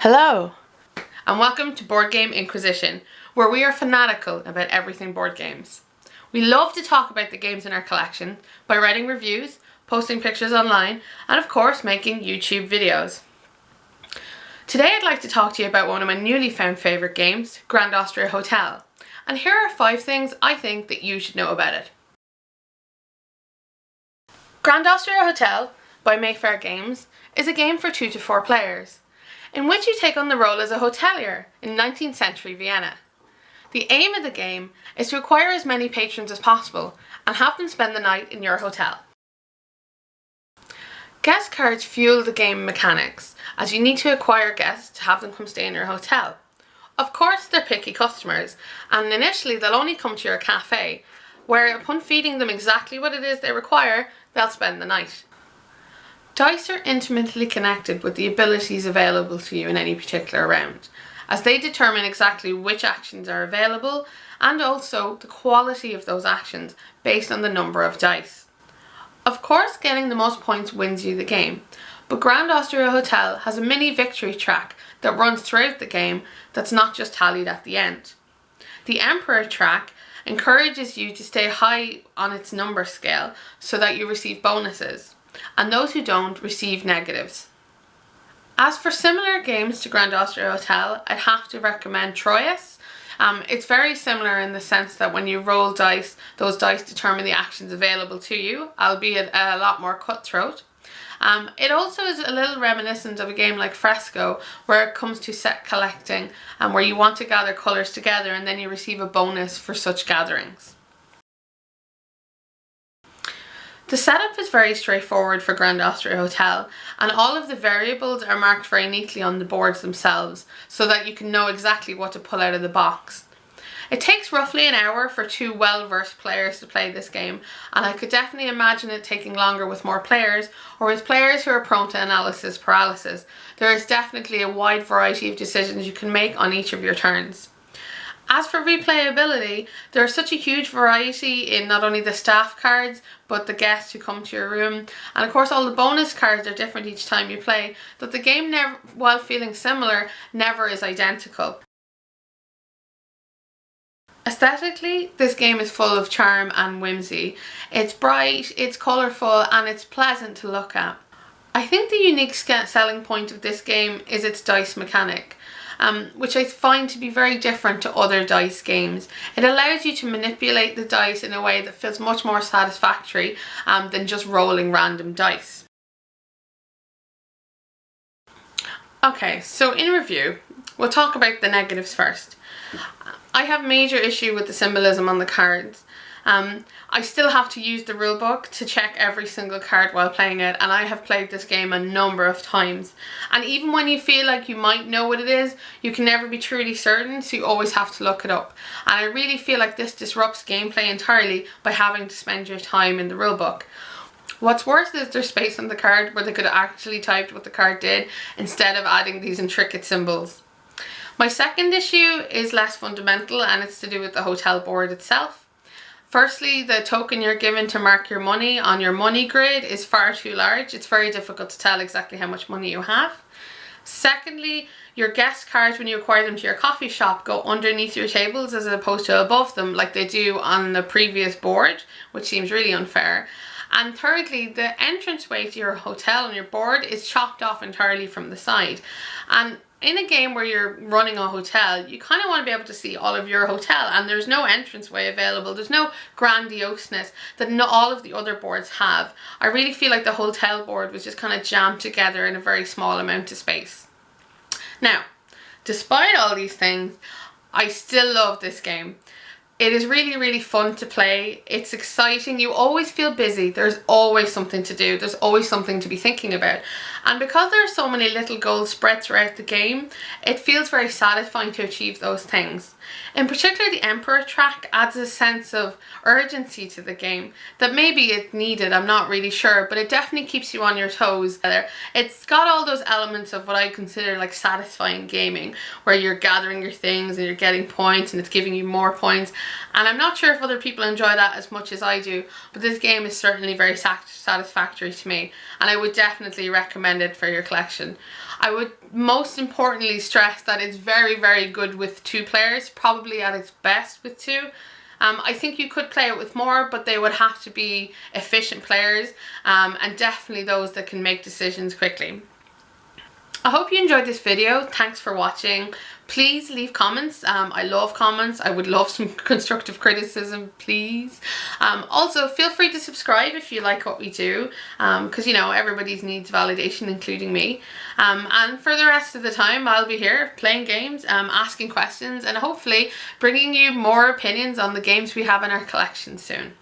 Hello, and welcome to Board Game Inquisition, where we are fanatical about everything board games. We love to talk about the games in our collection by writing reviews, posting pictures online, and of course making YouTube videos. Today I'd like to talk to you about one of my newly found favourite games, Grand Austria Hotel, and here are 5 things I think that you should know about it. Grand Austria Hotel by Mayfair Games is a game for 2 to 4 players, in which you take on the role as a hotelier in 19th century Vienna. The aim of the game is to acquire as many patrons as possible and have them spend the night in your hotel. Guest cards fuel the game mechanics, as you need to acquire guests to have them come stay in your hotel. Of course they're picky customers, and initially they'll only come to your cafe, where upon feeding them exactly what it is they require, they'll spend the night. Dice are intimately connected with the abilities available to you in any particular round, as they determine exactly which actions are available and also the quality of those actions based on the number of dice. Of course, getting the most points wins you the game, but Grand Austria Hotel has a mini victory track that runs throughout the game that's not just tallied at the end. The Emperor track encourages you to stay high on its number scale so that you receive bonuses, and those who don't receive negatives. As for similar games to Grand Austria Hotel, I'd have to recommend Troyes. It's very similar in the sense that when you roll dice, those dice determine the actions available to you, albeit a lot more cutthroat. It also is a little reminiscent of a game like Fresco, where it comes to set collecting and where you want to gather colours together and then you receive a bonus for such gatherings. The setup is very straightforward for Grand Austria Hotel, and all of the variables are marked very neatly on the boards themselves so that you can know exactly what to pull out of the box. It takes roughly an hour for 2 well-versed players to play this game, and I could definitely imagine it taking longer with more players or with players who are prone to analysis paralysis. There is definitely a wide variety of decisions you can make on each of your turns. As for replayability, there is such a huge variety in not only the staff cards, but the guests who come to your room, and of course all the bonus cards are different each time you play, that the game, never, while feeling similar, never is identical. Aesthetically, this game is full of charm and whimsy. It's bright, it's colourful, and it's pleasant to look at. I think the unique selling point of this game is its dice mechanic, which I find to be very different to other dice games. It allows you to manipulate the dice in a way that feels much more satisfactory than just rolling random dice. Okay, so in review, we'll talk about the negatives first. I have major issue with the symbolism on the cards. I still have to use the rulebook to check every single card while playing it, and I have played this game a number of times. And even when you feel like you might know what it is, you can never be truly certain, so you always have to look it up. And I really feel like this disrupts gameplay entirely by having to spend your time in the rulebook. What's worse is there's space on the card where they could have actually typed what the card did instead of adding these intricate symbols. My second issue is less fundamental, and it's to do with the hotel board itself. Firstly, the token you're given to mark your money on your money grid is far too large. It's very difficult to tell exactly how much money you have. Secondly, your guest cards, when you acquire them to your coffee shop, go underneath your tables as opposed to above them like they do on the previous board, which seems really unfair. And thirdly, the entranceway to your hotel on your board is chopped off entirely from the side. And in a game where you're running a hotel, you kind of want to be able to see all of your hotel, and there's no entranceway available. There's no grandioseness that all of the other boards have. I really feel like the hotel board was just kind of jammed together in a very small amount of space. Now, despite all these things, I still love this game. It is really, really fun to play. It's exciting. You always feel busy. There's always something to do. There's always something to be thinking about. And because there are so many little goals spread throughout the game, it feels very satisfying to achieve those things. In particular, the Emperor track adds a sense of urgency to the game that maybe it needed, I'm not really sure, but it definitely keeps you on your toes. It's got all those elements of what I consider like satisfying gaming, where you're gathering your things and you're getting points and it's giving you more points, and I'm not sure if other people enjoy that as much as I do, but this game is certainly very satisfactory to me, and I would definitely recommend it for your collection. I would most importantly stress that it's very, very good with 2 players, probably at its best with 2. I think you could play it with more, but they would have to be efficient players, and definitely those that can make decisions quickly. I hope you enjoyed this video. Thanks for watching. Please leave comments. I love comments. I would love some constructive criticism, please. Also, feel free to subscribe if you like what we do, because you know, everybody needs validation, including me. And for the rest of the time, I'll be here playing games, asking questions, and hopefully bringing you more opinions on the games we have in our collection soon.